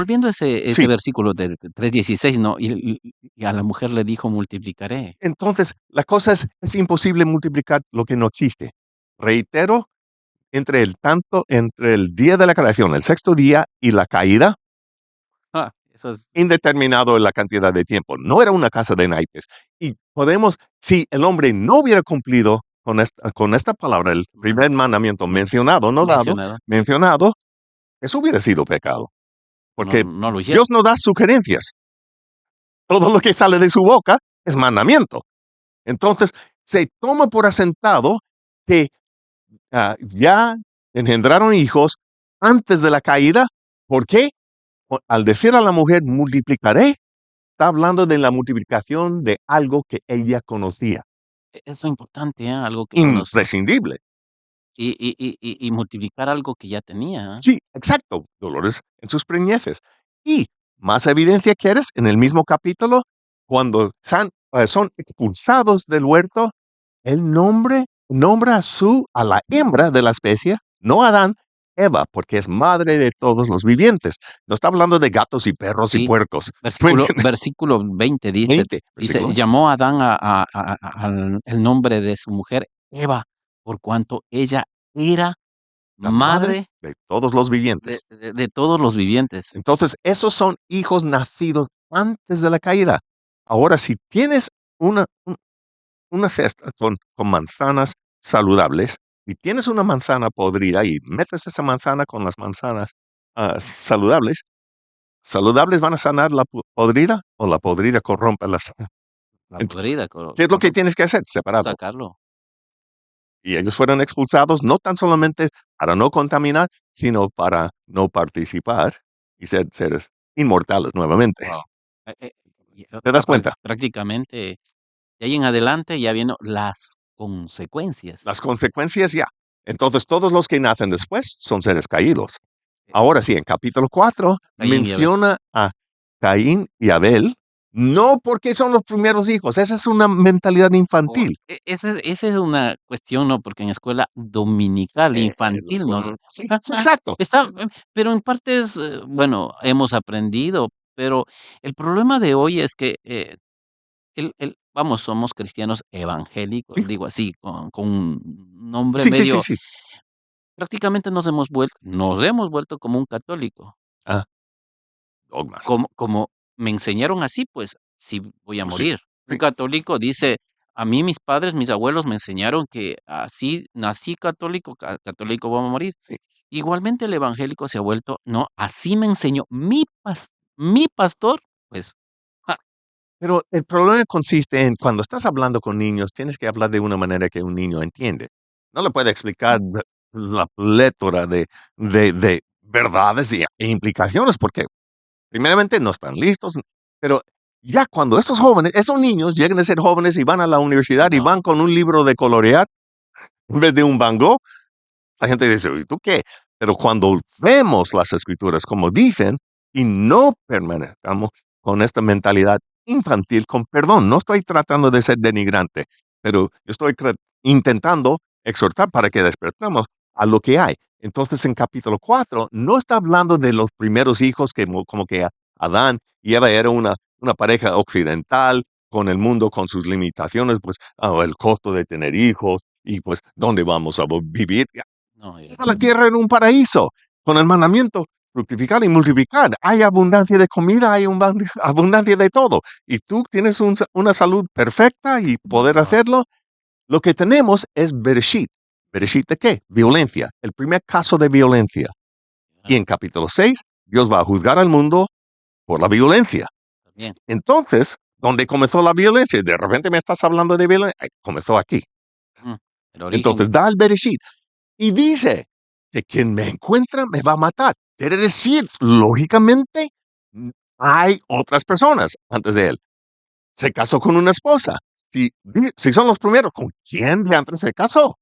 volviendo a ese Sí, versículo de 3:16, ¿no? Y a la mujer le dijo: "Multiplicaré". entonces la cosa es imposible multiplicar lo que no existe. Reitero, entre el día de la creación, el sexto día y la caída, Eso es indeterminado en la cantidad de tiempo. No era una casa de naipes. Y podemos, si el hombre no hubiera cumplido con esta palabra, el primer mandamiento mencionado, no dado, mencionado, sí. mencionado, eso hubiera sido pecado. No Porque no lo hicieron. Dios no da sugerencias. Todo lo que sale de su boca es mandamiento. Entonces, se toma por asentado que ya engendraron hijos antes de la caída. ¿Por qué? Al decir a la mujer, multiplicaré, está hablando de la multiplicación de algo que ella conocía, Eso es importante, algo que conoce. imprescindible. Y multiplicar algo que ya tenía, Sí, exacto, dolores en sus preñeces. Y más evidencia quieres, en el mismo capítulo, cuando son expulsados del huerto, él nombra a la hembra de la especie, no a Adán, Eva, porque es madre de todos los vivientes. No está hablando de gatos y perros y Sí, puercos. ¿Me versículo entiendes? versículo 20 dice 20, dice: versículo. "Llamó a Adán al el nombre de su mujer Eva, por cuanto ella era La madre madre de todos los vivientes. de todos los vivientes". Entonces, esos son hijos nacidos antes de la caída. Ahora, si tienes una, un- una cesta con manzanas saludables y tienes una manzana podrida y metes esa manzana con las manzanas saludables, ¿saludables van a sanar la podrida o la podrida corrompe la sana? La podrida ¿Qué es lo que tienes que hacer? Separarlo. sacarlo. Y ellos fueron expulsados no tan solamente para no contaminar, sino para no participar y ser seres inmortales nuevamente. Wow. Y ¿Te o sea, das cuenta? prácticamente, de ahí en adelante ya vino las consecuencias. Las consecuencias ya. Entonces, todos los que nacen después son seres caídos. Ahora sí, en capítulo 4 Caín y Abel. menciona a Caín y Abel, no porque son los primeros hijos, esa es una mentalidad O infantil. esa es una cuestión, ¿no? Porque en escuela dominical, La infantil, ¿no? escuela, sí, sí, exacto. Está, pero en partes, bueno, hemos aprendido, pero el problema de hoy es que, el vamos, somos cristianos evangélicos, Sí, digo así, con un nombre sí, sí, sí, medio sí. prácticamente nos hemos vuelto como un católico. Ah, dogmas. Como me enseñaron así, pues, sí voy a Sí, morir. Un sí, católico dice: "A mí mis padres, mis abuelos me enseñaron que así nací católico, católico voy a morir". sí. Igualmente el evangélico se ha vuelto: "No, así me enseñó mi pastor", pues, ja, Pero el problema consiste en cuando estás hablando con niños, tienes que hablar de una manera que un niño entiende. No le puede explicar la plétora de verdades e implicaciones, porque primeramente no están listos, pero ya cuando estos jóvenes, esos niños llegan a ser jóvenes y van a la universidad y van no, con un libro de colorear en vez de un Van Gogh, la gente dice, ¿y tú qué? Pero cuando vemos las escrituras como dicen y no permanezcamos con esta mentalidad infantil, con perdón, no estoy tratando de ser denigrante, pero yo estoy intentando exhortar para que despertemos a lo que hay. Entonces en capítulo 4 no está hablando de los primeros hijos que como que Adán y Eva era una pareja occidental con el mundo con sus limitaciones, pues el costo de tener hijos y pues dónde vamos a vivir. no, Toda la tierra en un paraíso, con el mandamiento, fructificar y multiplicar. Hay abundancia de comida, hay abundancia de todo. Y tú tienes una salud perfecta y poder no, hacerlo. Lo que tenemos es Bereshit. ¿Bereshit de qué? Violencia. El primer caso de violencia. Y ah, en capítulo 6 Dios va a juzgar al mundo por la violencia. también, Entonces, ¿dónde comenzó la violencia? De repente me estás hablando de violencia. Comenzó aquí. mm, el origen, Entonces, da el Bereshit. Y dice que quien me encuentra me va a matar. Quiere decir, lógicamente, hay otras personas antes de él. Se casó con una esposa. Si son los primeros, ¿con quién de antes se casó?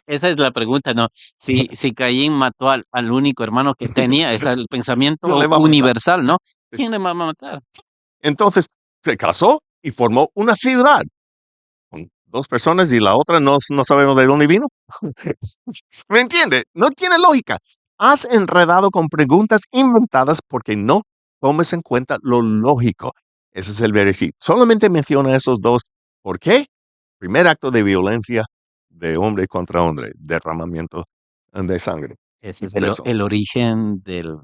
esa es la pregunta, ¿no? Si Caín mató al único hermano que tenía, ese es el No pensamiento le va a matar. universal, ¿no? ¿Quién le va a matar? Entonces, se casó y formó una ciudad con dos personas y la otra no sabemos de dónde vino. ¿Me entiende? No tiene lógica. has enredado con preguntas inventadas porque no tomes en cuenta lo lógico. Ese es el Bereshit. Solamente menciona esos dos. ¿Por qué? Primer acto de violencia de hombre contra hombre, derramamiento de sangre. Ese Y es por eso. el origen del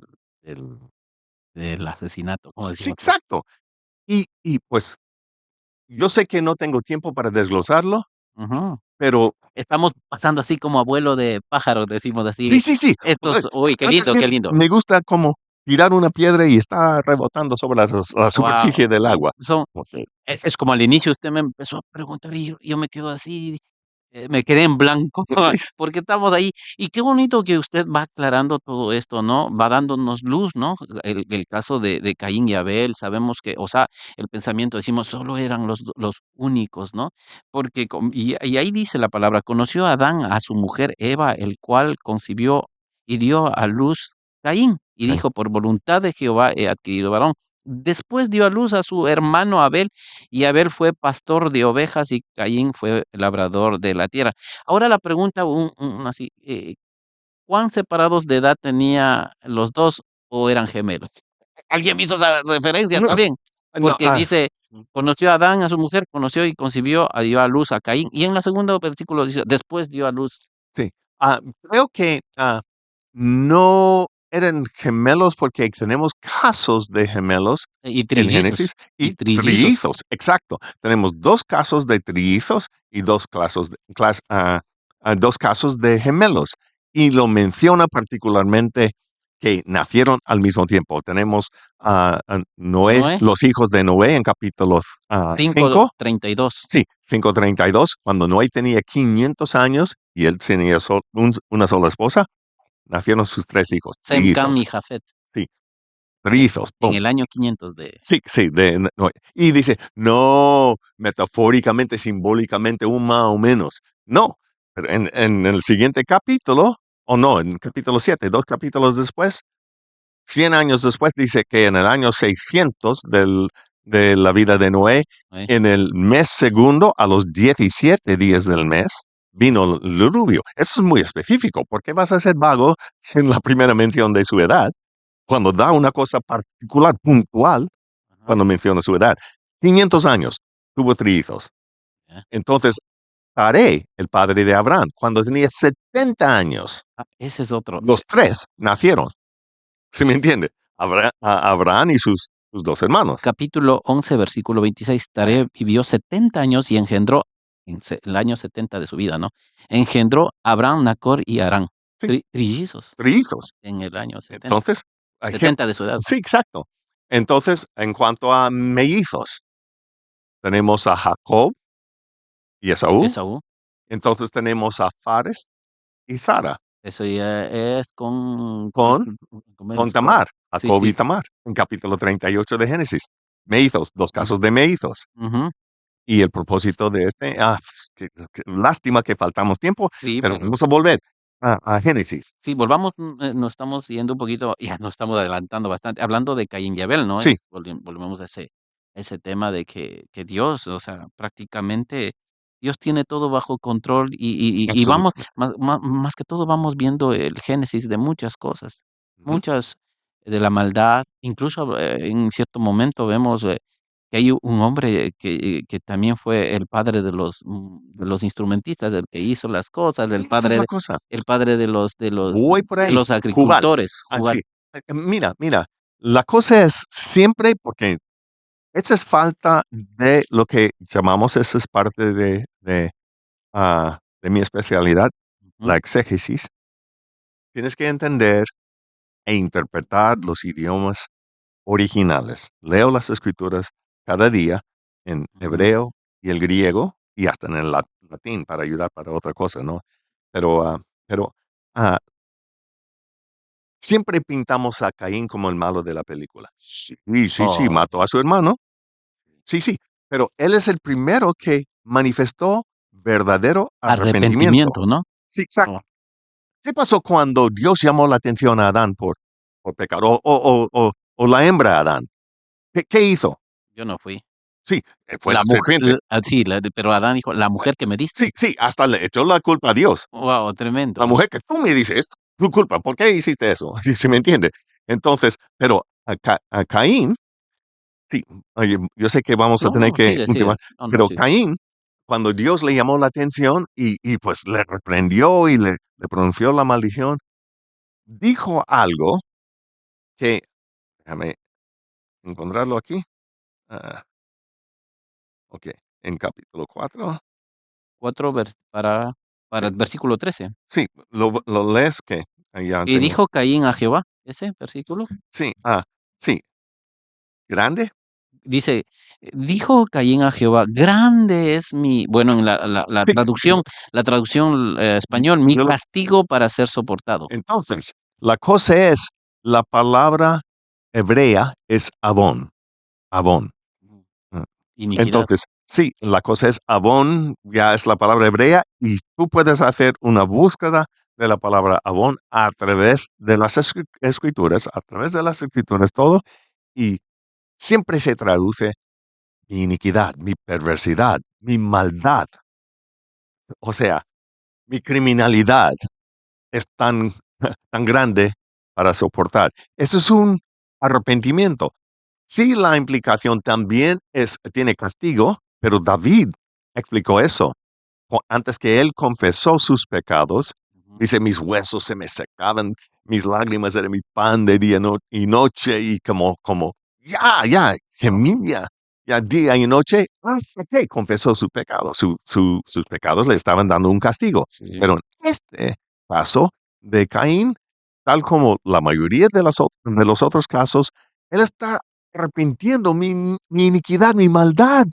del asesinato, como Sí, decimos por exacto. Y pues yo sé que no tengo tiempo para desglosarlo, ujú. pero Estamos pasando así como abuelo de pájaro, decimos sí, así. sí, sí. Estos uy, qué ¿Sabes lindo, qué? qué lindo. Me gusta como tirar una piedra y está rebotando sobre la Guau, superficie del son agua. son Okey. es como al inicio usted me empezó a preguntar y yo me quedo así. Me quedé en blanco, Sí, porque estamos ahí. Y qué bonito que usted va aclarando todo esto, ¿no? Va dándonos luz, ¿no? El caso de Caín y Abel, sabemos que, o sea, el pensamiento, decimos, solo eran los únicos, ¿no? Porque, y ahí dice la palabra, conoció a Adán a su mujer Eva, el cual concibió y dio a luz Caín, y okey. dijo, por voluntad de Jehová he adquirido varón. Después dio a luz a su hermano Abel, y Abel fue pastor de ovejas y Caín fue labrador de la tierra. Ahora la pregunta, así, ¿cuán separados de edad tenía los 2 o eran gemelos? Alguien me hizo esa referencia, No, está bien, no, porque dice: "Conoció a Adán, a su mujer, conoció y concibió, dio a luz a Caín", y en la segunda versículo dice: "Después dio a luz", sí. Creo que, no eran gemelos, porque tenemos casos de gemelos y en trillizos, Génesis y y trillizos. trillizos, exacto. Tenemos 2 casos de trillizos y 2 casos de 2 casos de gemelos, y lo menciona particularmente que nacieron al mismo tiempo. Tenemos a Noé, Noé, los hijos de Noé en capítulo, 5. 5:32. Sí, 5:32, cuando Noé tenía 500 años y él tenía una sola esposa, nacieron sus 3 hijos, Sem, Cam trillizos. y Jafet, Sí, trillizos, en pum. el año 500 de Sí, sí, Noé. Y dice, no, metafóricamente, simbólicamente, un más o menos. No, pero en el siguiente capítulo, o no, en capítulo 7, 2 capítulos después, 100 años después, dice que en el año 600 de la vida de Noé, Noé. en el mes segundo, a los 17 días del mes, vino el diluvio. Eso es muy específico. ¿Por qué vas a ser vago en la primera mención de su edad cuando da una cosa particular, puntual, Ajá, cuando menciona su edad? 500 años, tuvo trillizos. ya. Entonces, Taré, el padre de Abraham, cuando tenía 70 años, Ese es otro. los tres nacieron. ¿Sí me entiende? Abraham y sus 2 hermanos. Capítulo 11 versículo 26. Taré vivió 70 años y engendró, el año 70 de su vida, ¿no? Engendró a Abraham, Nacor y Harán, Sí, trillizos trillizos. en el año 70, Entonces, hay gen 70 de su edad, ¿no? sí, exacto. Entonces, en cuanto a mellizos, tenemos a Jacob y Esaú. Esaú, Entonces, tenemos a Fares y Zara eso ya es con con con Melzor. Tamar, Sí, Jacob y sí. Tamar, en capítulo 38 de Génesis. Mellizos, 2 Ujú, casos de mellizos. ujú. Y el propósito de este, qué lástima que faltamos tiempo, Sí, pero pero vamos a volver a Génesis. sí, volvamos, nos estamos yendo un poquito, ya nos estamos adelantando bastante, hablando de Caín y Abel, ¿no? Sí, Volvemos a ese tema de que Dios, o sea, prácticamente Dios tiene todo bajo control y vamos, absolutamente. más que todo vamos viendo el génesis de muchas cosas, Ujú. muchas de la maldad, incluso, en cierto momento vemos, que hay un hombre que también fue el padre de los instrumentistas, el que hizo las cosas, Esa es la cosa. el padre Voy por de ahí. los Jubal. agricultores, Así. Jubal. Mira, la cosa es siempre porque esa es falta de lo que llamamos, esa es parte de mi especialidad, Ujú, la exégesis. Tienes que entender e interpretar los idiomas originales. Leo las escrituras cada día en ujú. hebreo y el griego y hasta en el latín para ayudar para otra cosa, ¿no? Pero, pero ah, siempre pintamos a Caín como el malo de la película. Sí, sí, sí, Oh, mató a su hermano. Sí, sí, pero él es el primero que manifestó verdadero arrepentimiento. arrepentimiento, ¿no? Sí, Oh, exacto. ¿Qué pasó cuando Dios llamó la atención a Adán por pecar? O la hembra Adán. ¿Qué hizo? yo no fui. Sí, fue La la mujer, serpiente. sí, pero Adán dijo: "La Eh, mujer que me diste". Sí, sí, hasta le echó la culpa a Dios. Wow, tremendo, La mujer que tú me dices, tu culpa, ¿por qué hiciste eso? ¿Sí me entiende? Entonces, pero a Caín, sí, oye, yo sé que vamos a No, tener no, que sigue, sigue. ultimar, No, no, pero sigue. Caín, cuando Dios le llamó la atención y pues le reprendió y le pronunció la maldición, dijo algo que, déjame encontrarlo aquí, ah, ok, en capítulo 4, 4 para sí, el versículo 13. sí, lo lees que ya Y tengo, dijo Caín a Jehová, ese versículo, sí, sí, grande, dice, dijo Caín a Jehová, grande es mi, bueno, en la sí, traducción, español, mi yo lo castigo para ser soportado. entonces, la cosa es, la palabra hebrea es abón, abón. Ujú. Mm. Iniquidad. Entonces, sí, la cosa es abón, ya es la palabra hebrea, y tú puedes hacer una búsqueda de la palabra abón a través de las escrituras, a través de las escrituras, todo, y siempre se traduce mi iniquidad, mi perversidad, mi maldad, o sea, mi criminalidad es tan, tan grande para soportar. Eso es un arrepentimiento. Sí, la implicación también tiene castigo, pero David explicó eso. Antes que él confesó sus pecados, Ujú. dice, mis huesos se me secaban, mis lágrimas eran mi pan de día y noche, y ya, gemía, ya día y noche, hasta que confesó su pecado. Sus pecados le estaban dando un castigo. Sí. Pero en este caso de Caín, tal como la mayoría de los otros casos, él está arrepintiendo mi iniquidad, mi maldad.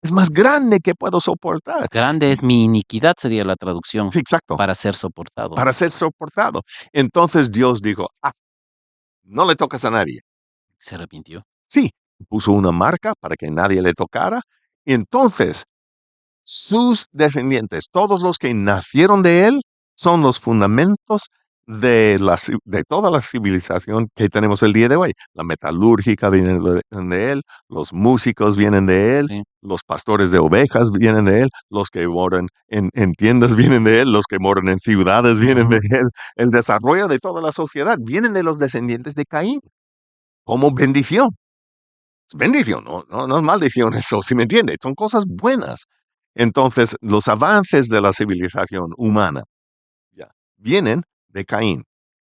Es más grande que puedo soportar. Grande es mi iniquidad, sería la traducción, Sí, exacto, para ser soportado. para ser soportado. Entonces Dios dijo, no le tocas a nadie. Se arrepintió. Sí, puso una marca para que nadie le tocara. Y entonces sus descendientes, todos los que nacieron de él, son los fundamentos de toda la civilización que tenemos el día de hoy. La metalúrgica viene de él, los músicos vienen de él, Sí. los pastores de ovejas vienen de él, los que moran en tiendas vienen de él, los que moran en ciudades vienen de Ujú. él. El desarrollo de toda la sociedad vienen de los descendientes de Caín como bendición. Es bendición, no es maldición eso, si me entiende, son cosas buenas. Entonces, los avances de la civilización humana ya vienen de Caín,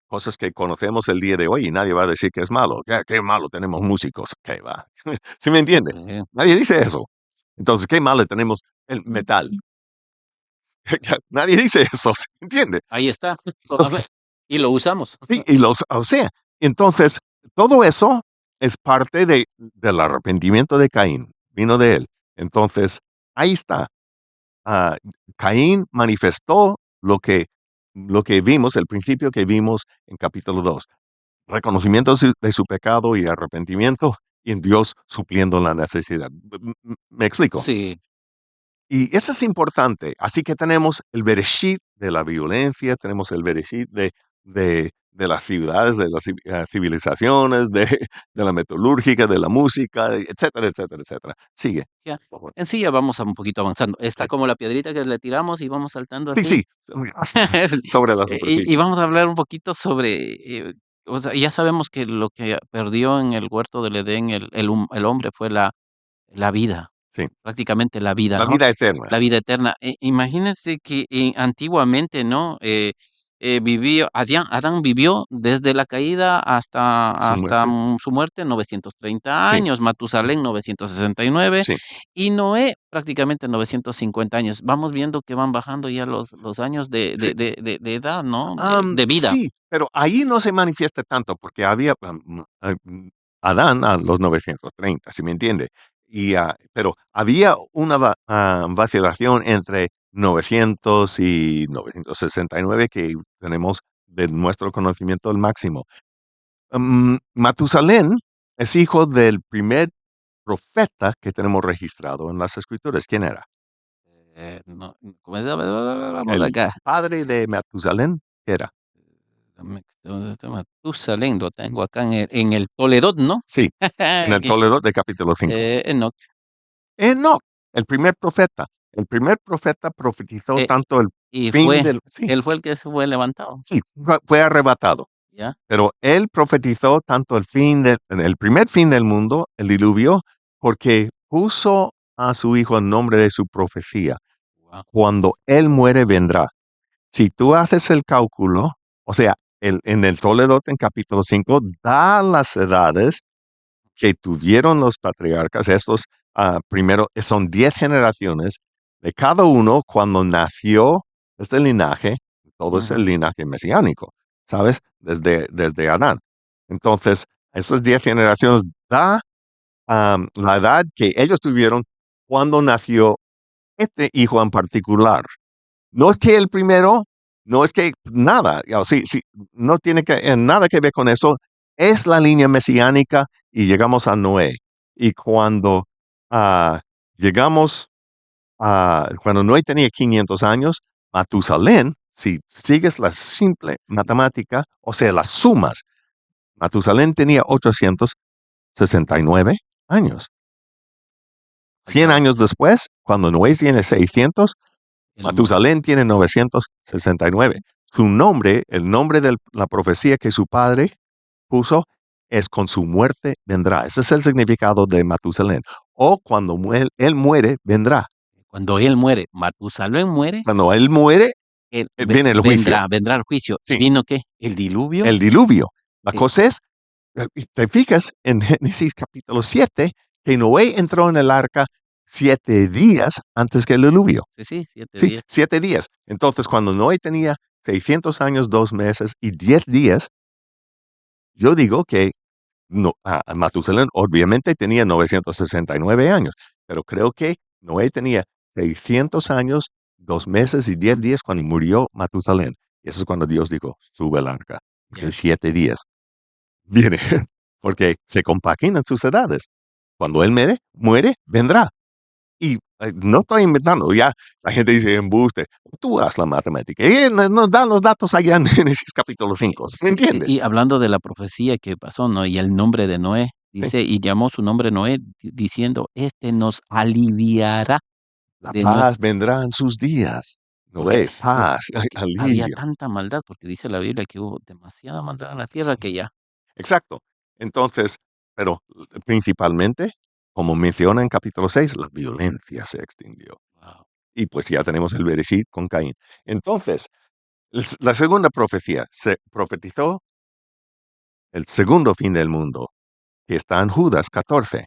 cosas que conocemos el día de hoy y nadie va a decir que es malo. ¿Qué malo tenemos músicos? ¿Qué va? ¿Sí me entiende? Sí. Nadie dice eso. Entonces, ¿qué malo tenemos el metal? Nadie dice eso, ¿sí me entiende? Ahí está, Entonces, solamente y lo usamos. sí, o sea, entonces, todo eso es parte del arrepentimiento de Caín, vino de él. Entonces, ahí está. ah, Caín manifestó lo que vimos, el principio que vimos en capítulo 2, reconocimiento de su pecado y arrepentimiento, y en Dios supliendo la necesidad. ¿Me explico? Sí, Y eso es importante. Así que tenemos el bereshit de la violencia, tenemos el bereshit de las ciudades, de las civilizaciones, de la metalúrgica, de la música, etcétera, etcétera, etcétera. Sigue, ya. por favor. En sí ya vamos a un poquito avanzando. Está Sí, como la piedrita que le tiramos y vamos saltando sí, así. sí, sobre la Y superficie. vamos a hablar un poquito sobre, o sea, ya sabemos que lo que perdió en el huerto del Edén el hombre fue la vida, Sí, prácticamente la vida, la ¿no? vida eterna, La vida eterna. Imagínense que, antiguamente, ¿no? Vivió Adán vivió desde la caída su hasta, muerte. su muerte 930 Sí, años, Matusalén 969 sí. y Noé prácticamente 950 años. Vamos viendo que van bajando ya los años de Sí, de de de de edad, ¿no? De vida. sí, pero ahí no se manifiesta tanto porque había Adán a los 930, ¿sí me entiende? Pero había una vacilación entre 900 y 969 que tenemos de nuestro conocimiento al máximo. Matusalén es hijo del primer profeta que tenemos registrado en las escrituras. ¿Quién era? No, ¿cómo es? A ver, vamos El acá. padre de Matusalén, ¿qué era? ¿Dónde está Matusalén? Lo tengo acá en el Toledot, ¿no? Sí, en el Aquí, Toledo de capítulo 5. Enoc. Enoc, el primer profeta. El primer profeta profetizó Eh, tanto Y fin del, sí, él fue el que se fue levantado, sí, fue arrebatado. ¿ya? Pero él profetizó tanto el primer fin del mundo, el diluvio, porque puso a su hijo en nombre de su profecía. Guau. Cuando él muere, vendrá. Si tú haces el cálculo, o sea, en el Toledot en capítulo 5 da las edades que tuvieron los patriarcas, estos primero, son 10 generaciones de cada uno cuando nació este linaje, todo es el Ujú. linaje mesiánico, ¿sabes? Desde Adán. Entonces, esas 10 generaciones da la edad que ellos tuvieron cuando nació este hijo en particular. No es que el primero, no es que nada, sí, sí, no tiene nada que ver con eso. Es la línea mesiánica y llegamos a Noé. Y cuando ah, llegamos cuando Noé tenía 500 años, Matusalén, si sigues la simple matemática, o sea, las sumas, Matusalén tenía 869 años. 100 Faltaba años después, cuando Noé tiene 600, él muere. Matusalén tiene 969. Su nombre, el nombre de la profecía que su padre puso, es con su muerte vendrá. Ese es el significado de Matusalén. O cuando él muere, vendrá. Cuando él muere, Matusalén muere, Cuando él muere, él viene el juicio. vendrá el juicio. ¿Y Sí, vino qué? ¿El diluvio? el diluvio. La Eh, cosa es, y te fijas en Génesis capítulo 7, que Noé entró en el arca 7 días antes que el diluvio. sí, sí, 7 Sí, días. 7 días. Entonces, cuando Noé tenía 600 años, 2 meses y 10 días, yo digo que no, Matusalén obviamente tenía 969 años, pero creo que Noé tenía 600 años, 2 meses y 10 días cuando murió Matusalén. Y eso es cuando Dios dijo, sube al arca, porque en Ya. 7 días viene, porque se compaginan sus edades. Cuando él muere, vendrá. Y no estoy inventando, ya la gente dice embuste, tú haz la matemática. Y nos dan los datos allá en Génesis capítulo Sí, 5, ¿me sí, entiendes? y hablando de la profecía que pasó, ¿no? Y el nombre de Noé, Sí. dice, y llamó su nombre Noé, diciendo, este nos aliviará La de nues paz vendrá en sus días. porque Noé, paz, porque había alivio. tanta maldad, porque dice la Biblia que hubo demasiada maldad en la tierra que ya. Exacto. Entonces, pero principalmente, como menciona en capítulo 6, la violencia se extinguió. Guau. Y pues ya tenemos el Bereshit con Caín. Entonces, la segunda profecía se profetizó el segundo fin del mundo, que está en Judas 14.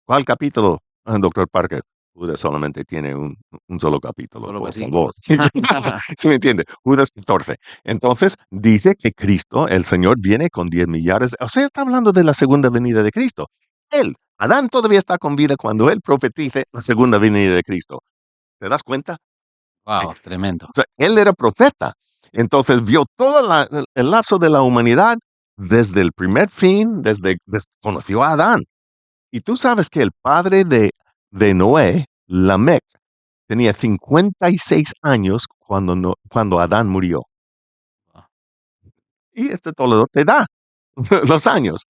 ¿Cuál capítulo, doctor Parker? Judas solamente tiene un solo capítulo, Solo por favor. versículos. ¿Sí me entiende? Judas 14. Entonces, dice que Cristo, el Señor, viene con 10 millares. O sea, está hablando de la segunda venida de Cristo. Él, Adán todavía está con vida cuando él profetice la segunda venida de Cristo. ¿Te das cuenta? Wow, tremendo. O sea, él era profeta. Entonces vio todo el lapso de la humanidad desde el primer fin, conoció a Adán. Y tú sabes que el padre de Noé, Lamec, tenía 56 años cuando Adán murió. Guau. Y este Toledo te da los años.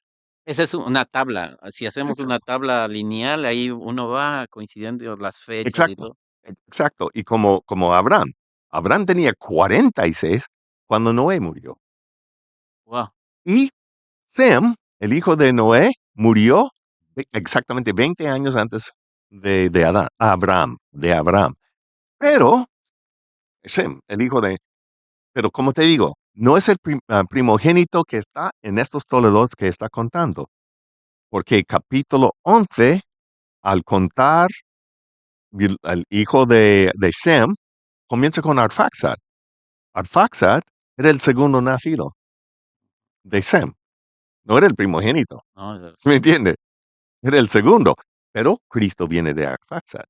Esa es una tabla. Si hacemos una Exacto. tabla lineal, ahí uno va coincidiendo las fechas y Exacto. todo. Exacto. Y como Abraham. Abraham tenía 46 cuando Noé murió. Wow. Y Sem, el hijo de Noé, murió exactamente 20 años antes de Abraham. Pero Sem, el hijo de Pero como te digo, no es el primogénito que está en estos Toledos que está contando, porque capítulo 11, al contar al hijo de Sem, comienza con Arfaxad. Arfaxad era el segundo nacido de Sem, no era el primogénito, No, de ¿me Sem. entiendes? Era el segundo, pero Cristo viene de Arfaxad.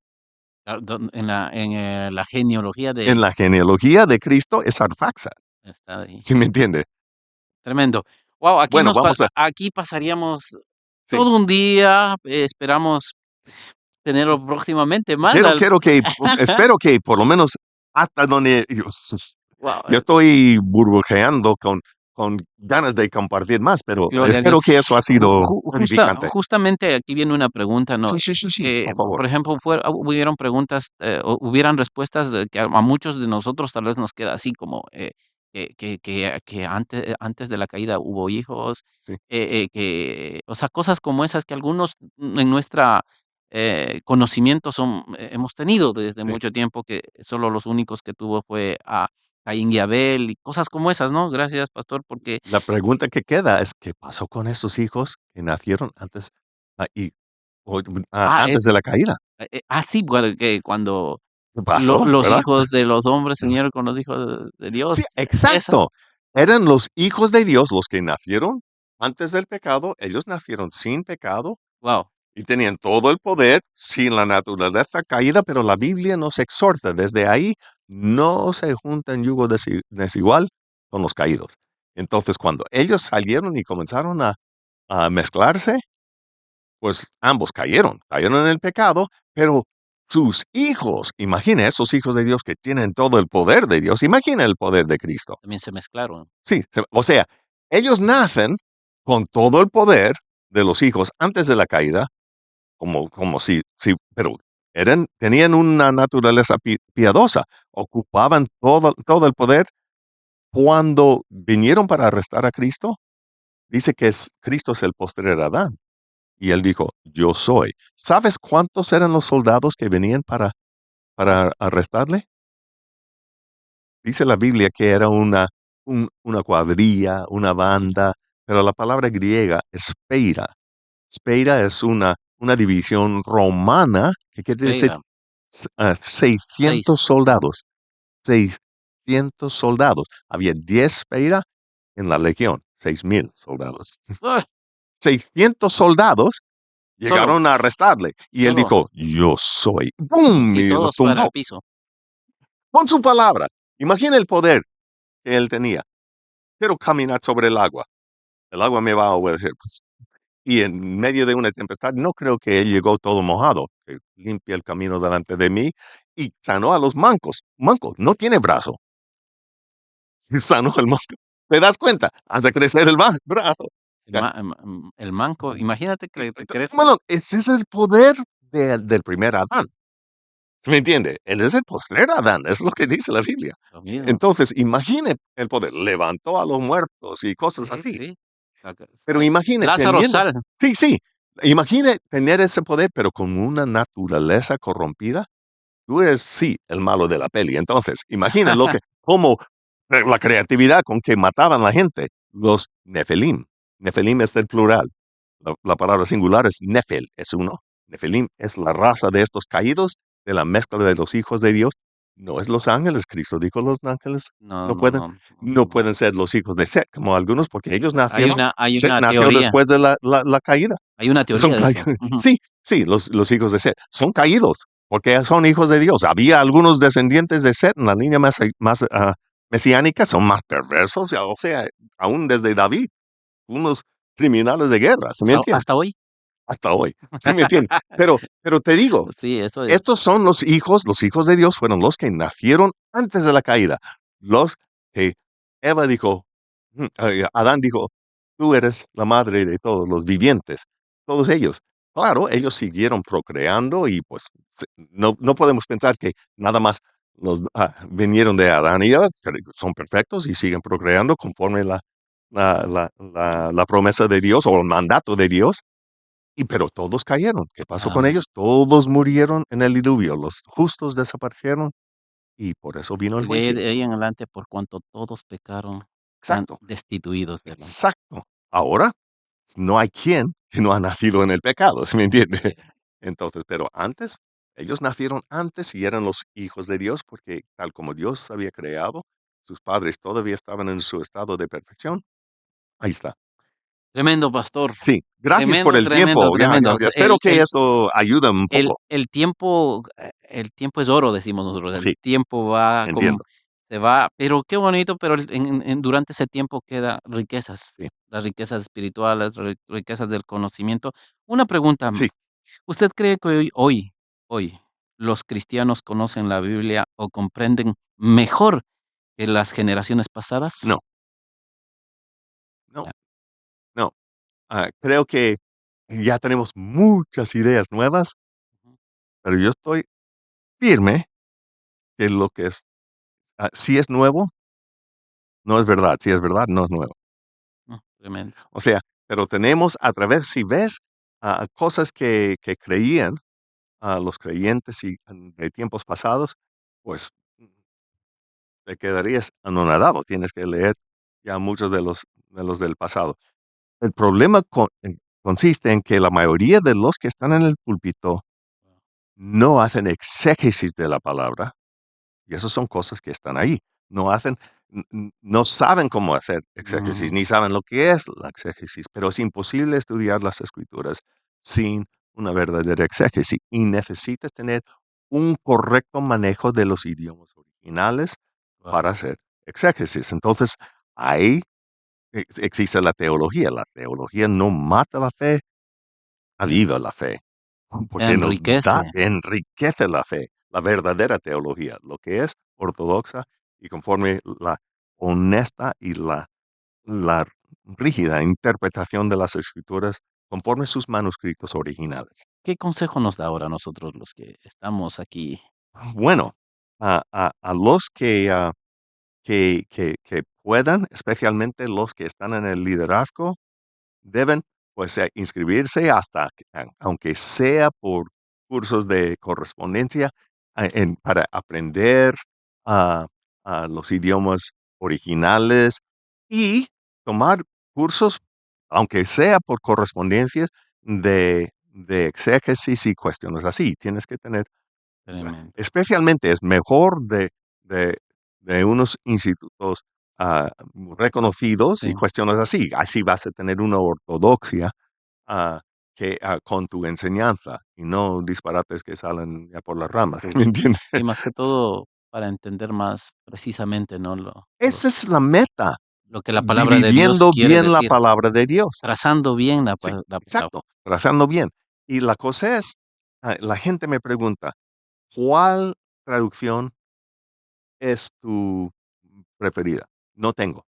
En la genealogía En de la genealogía de Cristo es Arfaxad, está ahí. ¿sí me entiende? Tremendo. Wow, Bueno, vamos a, aquí pasaríamos sí, todo un día, esperamos tenerlo próximamente más quiero, al quiero que, espero que por lo menos hasta donde yo Guau, estoy burbujeando con con ganas de compartir más, pero Gloria a Dios. espero que eso ha sido edificante. Justamente aquí viene una pregunta, ¿no? Sí, sí, sí, sí, por Por favor. ejemplo, hubieron preguntas, o hubieran respuestas de que a muchos de nosotros tal vez nos queda así como, que antes de la caída hubo hijos, Sí, o sea, cosas como esas que algunos en nuestra, conocimiento hemos tenido desde sí. mucho tiempo, que solo los únicos que tuvo fue a Caín y Abel y cosas como esas, ¿no? Gracias, pastor, porque La pregunta que queda es, ¿qué pasó con estos hijos que nacieron antes, y ah, antes de la caída? sí, bueno, que cuando ¿Qué pasó, los verdad? hijos de los hombres se unieron con los hijos de Sí, Dios, esa exacto. Eran los hijos de Dios los que nacieron antes del pecado, ellos nacieron sin pecado guau, y tenían todo el poder sin la naturaleza caída, pero la Biblia nos exhorta desde ahí, no se juntan yugo desigual con los caídos. Entonces, cuando ellos salieron y comenzaron a mezclarse, pues ambos cayeron en el pecado, pero sus hijos, imagina esos hijos de Dios que tienen todo el poder de Dios, imagina el poder de Cristo. también se mezclaron. Sí, o sea, ellos nacen con todo el poder de los hijos antes de la caída, como si, pero tenían una naturaleza piadosa, ocupaban todo el poder. Cuando vinieron para arrestar a Cristo, dice que Cristo es el postrer Adán. Y él dijo, yo soy. ¿Sabes cuántos eran los soldados que venían para arrestarle? Dice la Biblia que era una cuadrilla, una banda, pero la palabra griega es speira. Speira es una división romana que quiere decir Espera, 600 6. soldados. 600 soldados. Había 10 speira en la legión, 6,000 soldados. ¡Ah! 600 soldados Solo, llegaron a arrestarle y él solo, dijo, yo soy. ¡Bum! y Y los todos para el tumbó piso. con su palabra. Imagina el poder que él tenía. Quiero caminar sobre el agua me va a obedecer. Pues, y en medio de una tempestad, no creo que él llegó todo mojado. Que limpia el camino delante de mí y sanó a los mancos. Manco, no tiene brazo. Y sanó al manco. ¿Te das cuenta? Hace crecer el brazo. Ya. El manco, imagínate que te crees Bueno, ese es el poder del primer Adán. ¿Me entiende? Él es el postrer Adán, es lo que dice la Biblia. lo mismo. Entonces, imagine el poder, levantó a los muertos y cosas Sí, así. sí. Saca Pero sa imagine Lázaro, teniendo, sal. sí, sí, imagine tener ese poder, pero con una naturaleza corrompida. Tú eres, sí, el malo de la peli. Entonces, imagina como la creatividad con que mataban a la gente. Los Nefelim. Nefelim es del plural. La palabra singular es Nefel, es uno. Nefelim es la raza de estos caídos, de la mezcla de los hijos de Dios. No es los ángeles. Cristo dijo los ángeles No, no no, pueden, no, no no. pueden ser los hijos de Set, como algunos, porque ellos nacieron. Hay Set una nació teoría, después de la caída. hay una Son teoría de eso. caídos. Ujú. Sí, sí, los hijos de Set son caídos porque son hijos de Dios. Había algunos descendientes de Set en la línea más mesiánica, son más perversos, o sea, aún desde David, unos criminales de guerra, ¿se me entiende? Hasta hoy. Hasta hoy, ¿se me entiende? Pero te digo, Sí, eso es. estos son los hijos de Dios fueron los que nacieron antes de la caída, los que Eva dijo, Adán dijo, tú eres la madre de todos los vivientes, todos ellos. Claro, ellos siguieron procreando y pues no podemos pensar que nada más vinieron de Adán y Eva, que son perfectos y siguen procreando conforme la promesa de Dios o el mandato de Dios. Pero todos cayeron. ¿Qué pasó con Am, ellos? Todos murieron en el diluvio. Los justos desaparecieron y por eso vino el y juicio. de ahí en adelante, por cuanto todos pecaron, están Exacto, destituidos de la exacto. Ahora no hay quien que no ha nacido en el pecado, ¿sí me entiende? sí. Entonces, pero antes, ellos nacieron antes y eran los hijos de Dios porque tal como Dios había creado, sus padres todavía estaban en su estado de perfección. Ahí está. Tremendo, pastor. Sí, gracias por Tremendo, el tremendo, tiempo. tremendo. Espero que eso ayude un poco. El tiempo es oro, decimos nosotros. El Sí, tiempo va como entiendo. se va, pero qué bonito, pero durante ese tiempo queda riquezas, Sí, las riquezas espirituales, riquezas del conocimiento. Una pregunta, sí. ¿usted cree que hoy los cristianos conocen la Biblia o comprenden mejor que las generaciones pasadas? No. no, no. Creo que ya tenemos muchas ideas nuevas, Ujú, pero yo estoy firme que lo que es, si es nuevo, no es verdad. Si es verdad, no es nuevo. tremendo. O sea, pero tenemos a través, si ves cosas que creían los creyentes y de tiempos pasados, pues te quedarías anonadado. Tienes que leer ya muchos de los del pasado. El problema consiste en que la mayoría de los que están en el púlpito no hacen exégesis de la palabra, y esas son cosas que están ahí. No hacen, no saben cómo hacer exégesis, Ujú, ni saben lo que es la exégesis, pero es imposible estudiar las escrituras sin una verdadera exégesis, y necesitas tener un correcto manejo de los idiomas originales guau, para hacer exégesis. Entonces, ahí existe la teología. La teología no mata la fe, aviva la fe, porque nos enriquece. da, enriquece la fe, la verdadera teología, lo que es ortodoxa y conforme la honesta y la rígida interpretación de las escrituras conforme sus manuscritos originales. ¿Qué consejo nos da ahora a nosotros los que estamos aquí? Bueno, a los que puedan, especialmente los que están en el liderazgo, deben, pues, inscribirse hasta que aunque sea por cursos de correspondencia, para aprender, ah, los idiomas originales y tomar cursos, aunque sea por correspondencia, de exégesis y cuestiones así. Tienes que tener Tremendo. especialmente es mejor de unos institutos, reconocidos y Sí, cuestiones así. Así vas a tener una ortodoxia, ah, con tu enseñanza, y no disparates que salen ya por las ramas, ¿me entiendes? y más que todo para entender más precisamente, ¿no? Esa es la meta, Lo que la palabra de Dios dividiendo quiere bien la decir, palabra de Dios. trazando bien Sí, la exacto, trazando bien. Y la cosa es, la gente me pregunta, ¿cuál traducción es tu preferida? No tengo.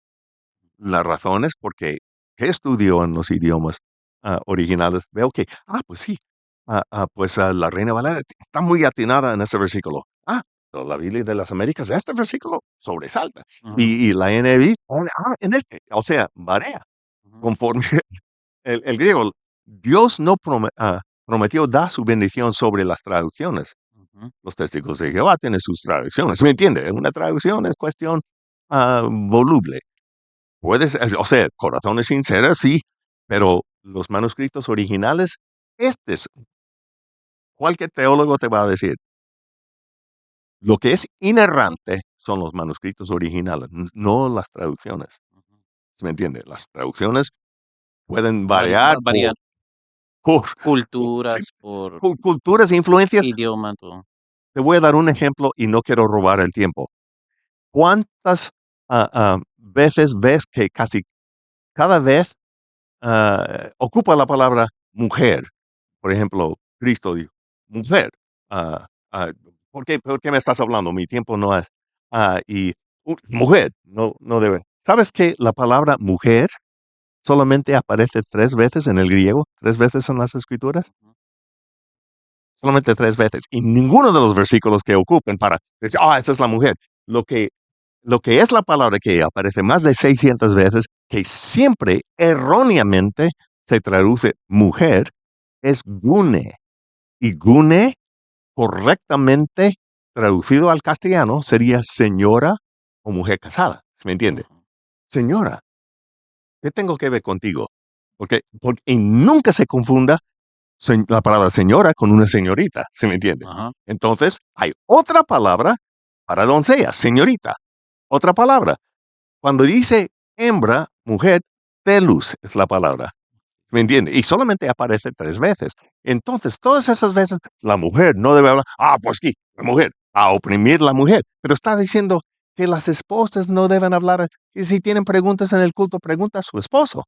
La razón es porque que estudio en los idiomas, originales, veo que, pues sí, pues, la Reina Valera está muy atinada en ese versículo. Pero la Biblia de las Américas, este versículo sobresalta. ujú, Y la NBI pone, en este, o sea, varía ujú, conforme el griego. Dios no prometió dar su bendición sobre las traducciones. ujú. Los testigos de Jehová tienen sus traducciones, ¿me entiende? Una traducción es cuestión, voluble. Puedes, o sea, corazones sinceros, sí, pero los manuscritos originales, este es, cualquier teólogo te va a decir, lo que es inerrante son los manuscritos originales, no las traducciones. Ujú. ¿Sí me entiende? Las traducciones pueden Vari variar va varían por, por culturas, por culturas e influencias. idioma, todo. Te voy a dar un ejemplo y no quiero robar el tiempo. ¿Cuántas veces ves que casi cada vez ocupa la palabra mujer? Por ejemplo, Cristo dijo, mujer, ah, por qué me estás hablando? Mi tiempo no es. Y mujer, no debe. ¿Sabes que la palabra mujer solamente aparece 3 veces en el griego, 3 veces en las escrituras? Ujú, Solamente 3 veces. Y ninguno de los versículos que ocupen para decir, esa es la mujer. Lo que, lo que es la palabra que aparece más de 600 veces, que siempre erróneamente se traduce mujer, es gune. Y gune, correctamente traducido al castellano, sería señora o mujer casada. ¿Se me entiende? ujú, Señora, ¿qué tengo que ver contigo? Porque y nunca se confunda la palabra señora con una señorita, ¿se me entiende? ajá, Entonces, hay otra palabra para doncella, señorita. Otra palabra. Cuando dice hembra, mujer, telus es la palabra. ¿Me entiende? Y solamente aparece 3 veces. Entonces, todas esas veces, la mujer no debe hablar, pues sí, la mujer, a oprimir la mujer. Pero está diciendo que las esposas no deben hablar, y si tienen preguntas en el culto, pregunta a su esposo.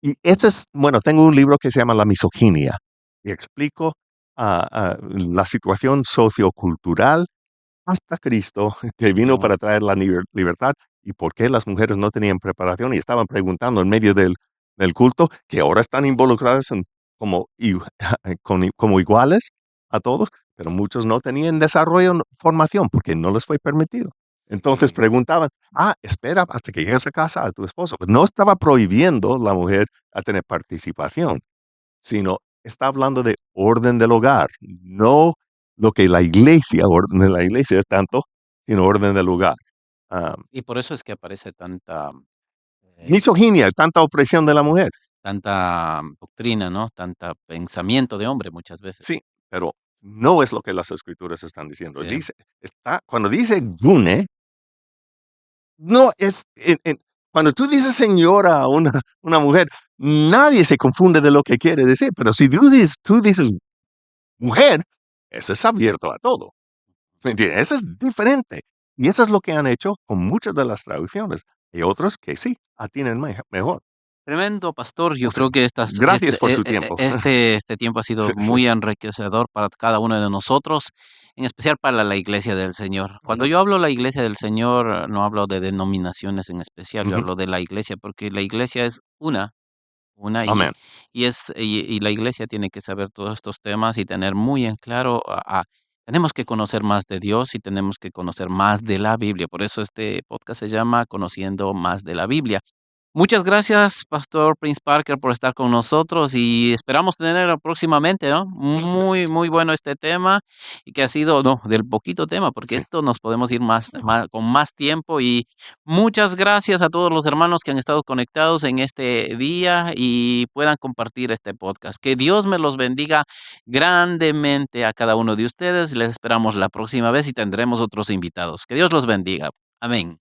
Y este es, bueno, tengo un libro que se llama La misoginia y explico la situación sociocultural hasta Cristo, que vino ujú, para traer la libertad, y por qué las mujeres no tenían preparación y estaban preguntando en medio del culto que ahora están involucradas en como, como iguales a todos, pero muchos no tenían desarrollo, formación, porque no les fue permitido. Entonces Sí. preguntaban, espera hasta que llegues a casa a tu esposo. Pues no estaba prohibiendo la mujer a tener participación, sino está hablando de orden del hogar, no lo que la iglesia, orden de la iglesia es tanto, sino orden del hogar. Ah, Y por eso es que aparece tanta, eh, Misoginia, tanta opresión de la mujer. tanta doctrina, ¿no? Tanta pensamiento de hombre muchas veces. Sí, pero no es lo que las escrituras están diciendo. Sí. Cuando dice gune, no es, cuando tú dices señora a una mujer, nadie se confunde de lo que quiere decir, pero si tú dices mujer, eso es abierto a todo. ¿Me entiendes? Eso es diferente. Y eso es lo que han hecho con muchas de las traducciones. Y otros que sí, atienden mejor. Tremendo, pastor. No Yo sé. creo que Gracias por su tiempo. este tiempo ha sido Sí. muy enriquecedor para cada uno de nosotros, en especial para la iglesia del Señor. Cuando Ujú, yo hablo la iglesia del Señor, no hablo de denominaciones en especial, yo ujú. hablo de la iglesia, porque la iglesia es una, Amén. y la iglesia tiene que saber todos estos temas y tener muy en claro, tenemos que conocer más de Dios y tenemos que conocer más de la Biblia. Por eso este podcast se llama Conociendo más de la Biblia. Muchas gracias, Pastor Prince Parker, por estar con nosotros y esperamos tenerlo próximamente, ¿no? Pues, Muy, muy bueno este tema y que ha sido, no, del poquito tema, porque sí. esto nos podemos ir con más tiempo y muchas gracias a todos los hermanos que han estado conectados en este día y puedan compartir este podcast. Que Dios me los bendiga grandemente a cada uno de ustedes. Les esperamos la próxima vez y tendremos otros invitados. Que Dios los bendiga. Amén.